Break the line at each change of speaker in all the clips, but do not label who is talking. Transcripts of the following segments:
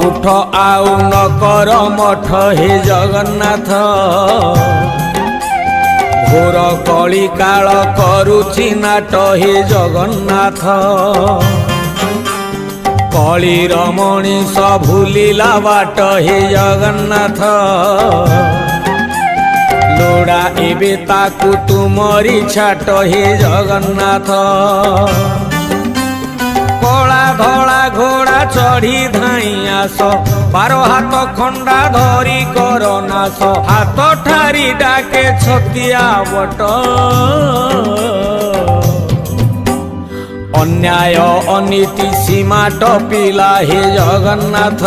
उठ आउ न कर मठ हे जगन्नाथ घोर कली काल करुछि नाट हे जगन्नाथ कलीर मनीष भूलिला बाट हे जगन्नाथ लोड़ा एबे ताकू तुमरी छाट हे जगन्नाथ कला धला घोड़ा चढ़ी धाई आस 12 हाथ खंडा धरी कर नाश हाथ ठारी डाके छतिया बट अन्याय अनीति सीमा टपिला हे जगन्नाथ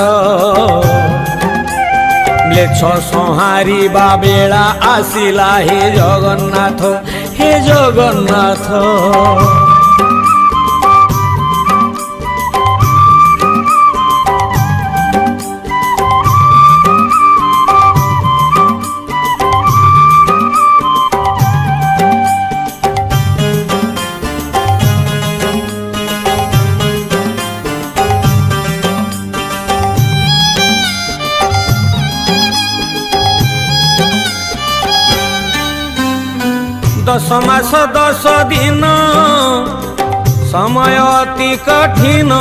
म्लेच्छ संहारिबा बेला आसिला हे जगन्नाथ हे जगन्नाथ दस मास 10 दिन समय अति कठिन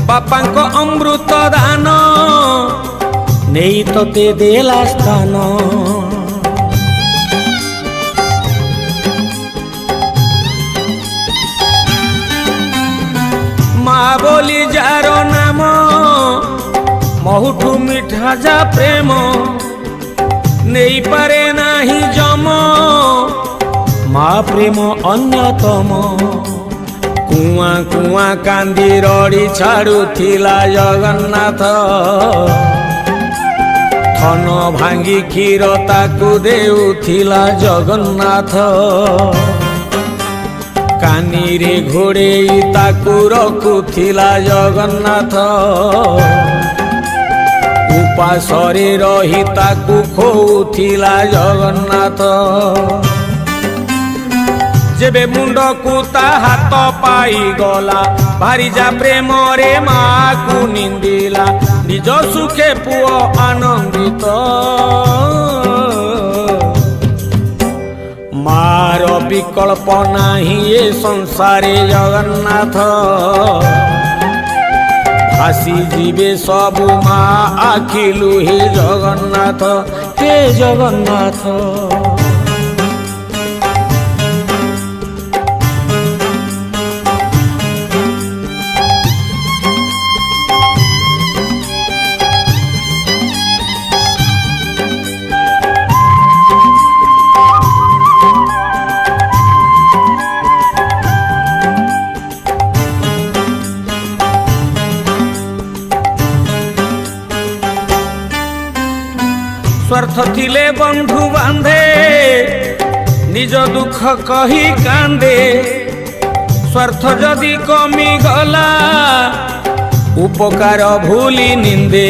बापांक अमृत दान नहीं तोते देला स्थान माँ बोली जार नाम बहुठू मिठा जा प्रेम नहीं पारे नाही जम माँ प्रेम अन्यतम कुआ कुआ कांदी रड़ी छाड़ुथिला जगन्नाथ थन भांगी क्षीर ताकू देउथिला जगन्नाथ कानी रे घोड़े ताकू रखुथिला जगन्नाथ उपासरे रही ताकू खोउथिला जगन्नाथ जेबे मुंड को ता हाथ पाई गला भारी जा प्रेम रे माँ को निंदिला निज सुखे पुओ आनंदित मार विकल्प नाही ये संसारे जगन्नाथ भासी जीवे सबु माँ आखिलु हे जगन्नाथ हे जगन्नाथ स्वार्थ थिले बंधु बांधे निज दुख कही कांदे स्वार्थ जदि कमी गला उपकार भूली निंदे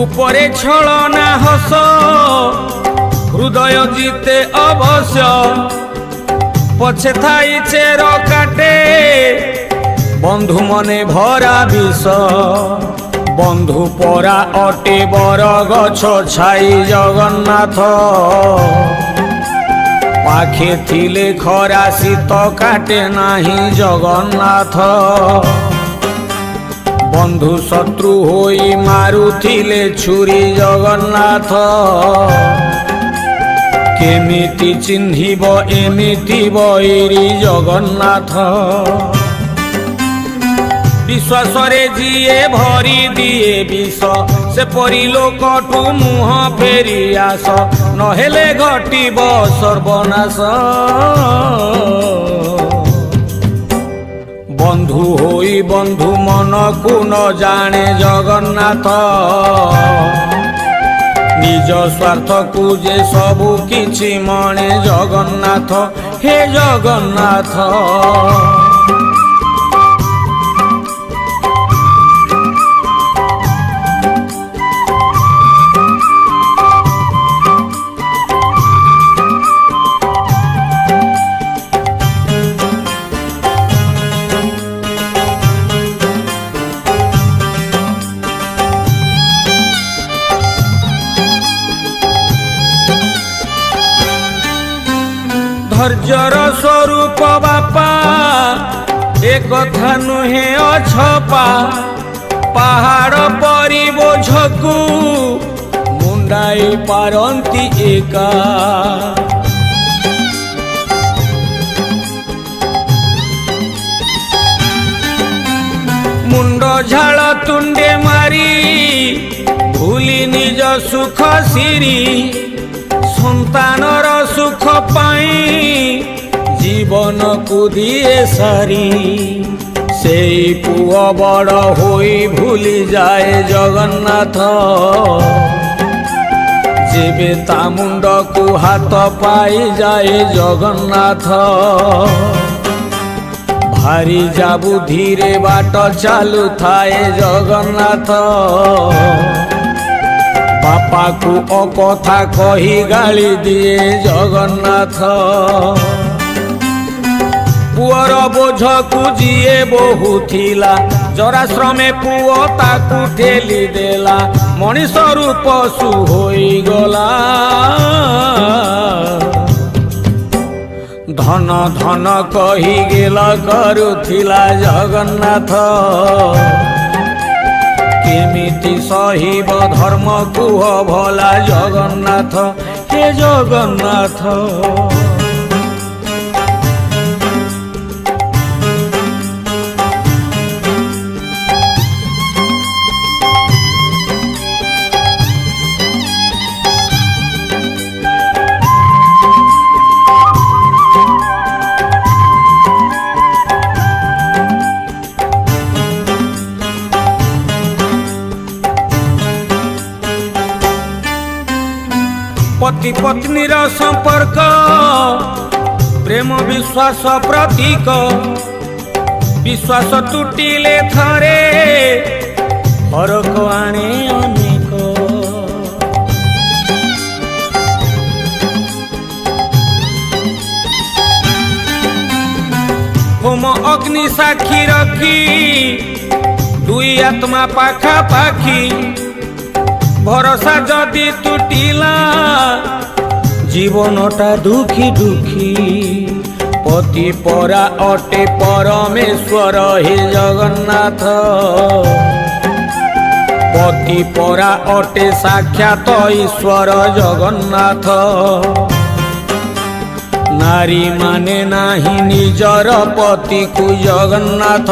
उपरे छलना हस हृदय जीते अवश्य पछे थाई चेर काटे बंधु मने भरा विष बंधु परा अटे बर गछ छाई जगन्नाथ पाखे थिले खरा शीत काटे नाही जगन्नाथ बंधु शत्रु होई मारुथिले छुरी जगन्नाथ केमिति चिन्हिब एमिति बैरी जगन्नाथ विश्वास रे जिए भरी दिए विष से परी लोकठू मुह फेरी आस नहेले घटिब सर्वनाश बंधु होई बंधु मन को न जाने जगन्नाथ निज स्वार्थ को जे सबु किछि मणे जगन्नाथ हे जगन्नाथ धैर्यर स्वरूप बापा ए कथा नुहे अछपा पहाड़ परी बोझकू मुंडाई पारंती एका मुंड झाल तुंडे मारी भूली निज सुख सिरी संतानर सुख पाई जीवन को दिए सारी से पुआ बड़ होई भूली जाए जगन्नाथ जेबे ता मुंड को हाथ पाई जाए जगन्नाथ भारी जाबु धीरे बाट चालू थाए जगन्नाथ बापा को अकथा कही गाली दिए जगन्नाथ पुअर बोझ को जीए बहु थिला जराश्रमे पुओ ताकू ठेली देला मनीष रूप पशु होई गला धन धन कही गेला करुथिला जगन्नाथ केमिति सहिब धर्म कुह भला जगन्नाथ हे जगन्नाथ पति पत्नीर संपर्क प्रेम विश्वास प्रतीक विश्वास टूटिले थरे फरक आने अनेक होम अग्नि साक्षी रखी दुई आत्मा पाखा पाखी भरोसा जदि टूटिला जीवनटा दुखी दुखी पति परा अटे परमेश्वर हे जगन्नाथ पति परा अटे साक्षात ईश्वर जगन्नाथ नारी माने नाही निजर पति को जगन्नाथ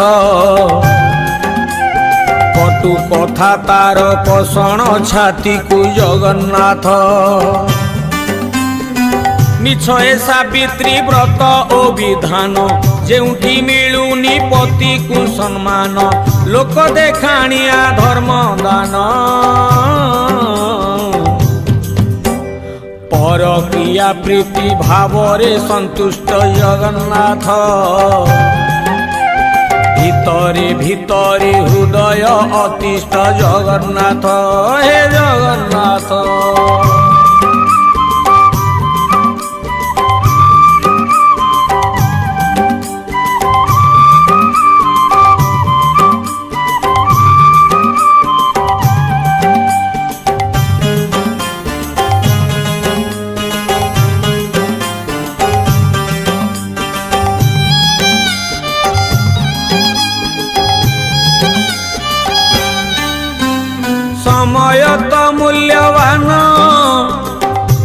कटु कथा तार कषण छाती को जगन्नाथ मिछ ए सावित्री व्रत ओ विधान जेउठी मिलुनी पति को सम्मान लोक देखाणिया धर्म दान परकिया प्रीति भावरे संतुष्ट जगन्नाथ भितरे भितरे हृदय अतिष्ठ जगन्नाथ हे जगन्नाथ समय तो मूल्यवान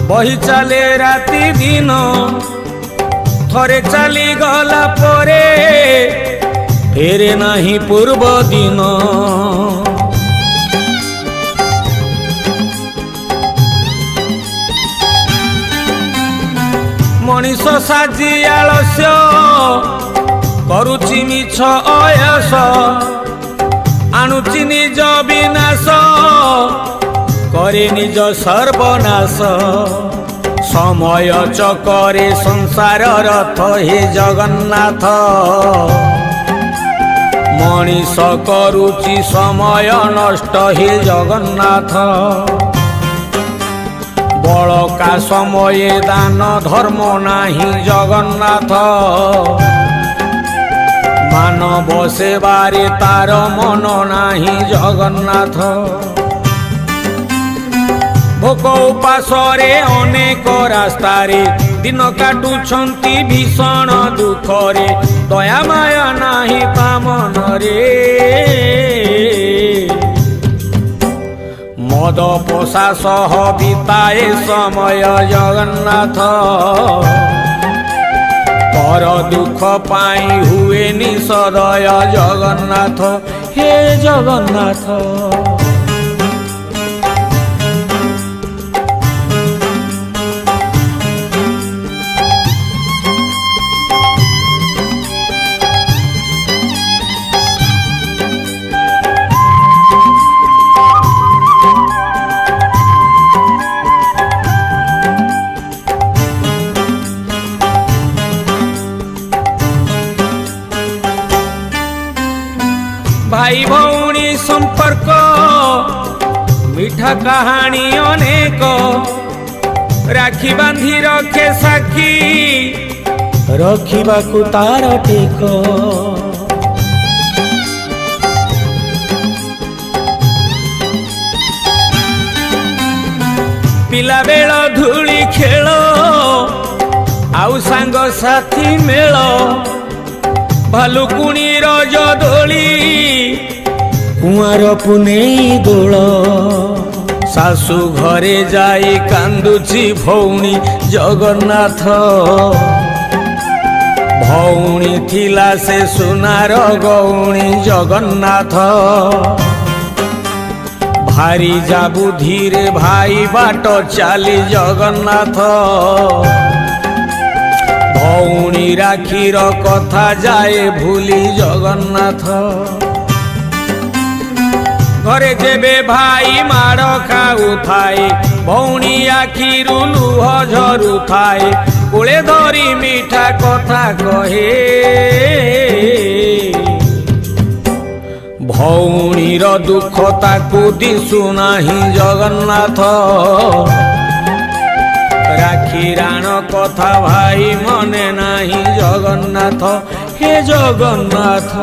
बही चले राति दिन थरे चली गला परे फेरे नहीं पूर्व दिन मनीष साजी आलस्य करुची मिछ अयस आणुची निज विनाश करे निज सर्वनाश समय चकरे संसार रथ हे जगन्नाथ मनीष करुची समय नष्ट हे जगन्नाथ बड़का समय दान धर्म नाही जगन्नाथ मानव सेवारे तार मन नाही जगन्नाथ भोक उपासरे अनेक रास्तारे दिन काटुछंती भीषण दुखरे दया माया नाही ता मनरे मद पोषा सह बिताए समय जगन्नाथ पर दुख पाई हुए निसदय जगन्नाथ हे जगन्नाथ भाई भौणी संपर्क मीठा कहानी अनेक राखी बांधी रखे साखी रखिबाकु तार टेक पिला बेल धूली खेल आउ सांग साथी मेल भालुकुणी रज दोली कुआर पुनेई दोल सासु घरे जाई कांदुची भौणी जगन्नाथ भौणी थिला से सुनार गौणी जगन्नाथ भारी जा बुद्धि भाई बाट चाली जगन्नाथ भौणी राखीर कथा जाए भूली जगन्नाथ घरे जेबे भाई माड़ खाऊ थाए भौणी आखिरु लुह झरु थाए कोले धरी मीठा कथा कहे भौणीर दुख ताकू दिशु नाही जगन्नाथ राखी राण कथा भाई मने नाही जगन्नाथ हे जगन्नाथ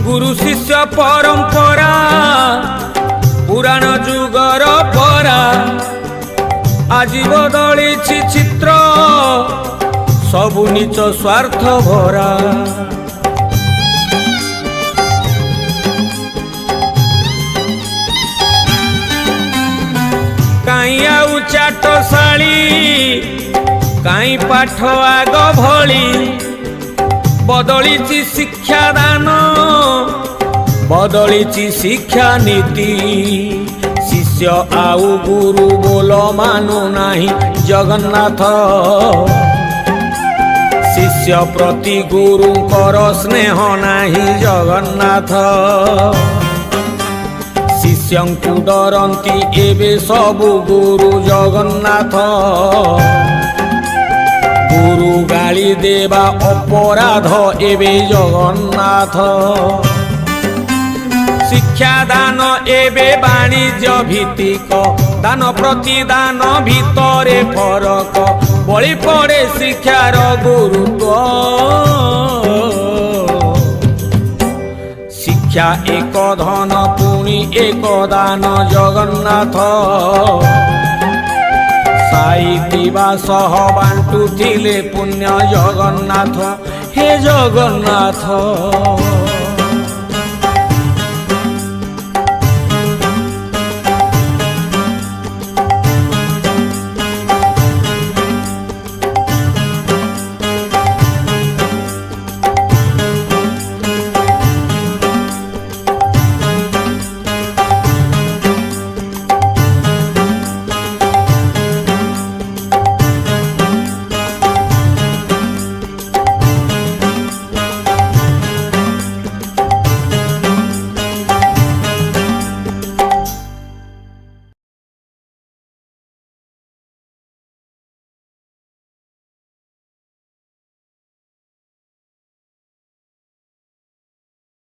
गुरु शिष्य परंपरा पुराण जुगर परा आज बदली चित्र सबु नीच स्वार्थ भरा काई आउ चाटशाली काई पाठ आग भली बदली शिक्षादान बदली शिक्षा नीति शिष्य आउ गुरु बोल मानु नाही जगन्नाथ शिष्य प्रति गुरुंकर स्नेह नाही जगन्नाथ शिष्यंकु डरंती एबे सबु गुरु जगन्नाथ गुरु गाली देवा अपराध एबे जगन्नाथ शिक्षा दान एबे वाणिज्य भित्तिक दान प्रतिदान भितरे फरक बळी पड़े शिक्षार गुरुत्व शिक्षा एक धन पुणी एक दान जगन्नाथ साईतिबा सह बांटुथिले पुण्य जगन्नाथ हे जगन्नाथ।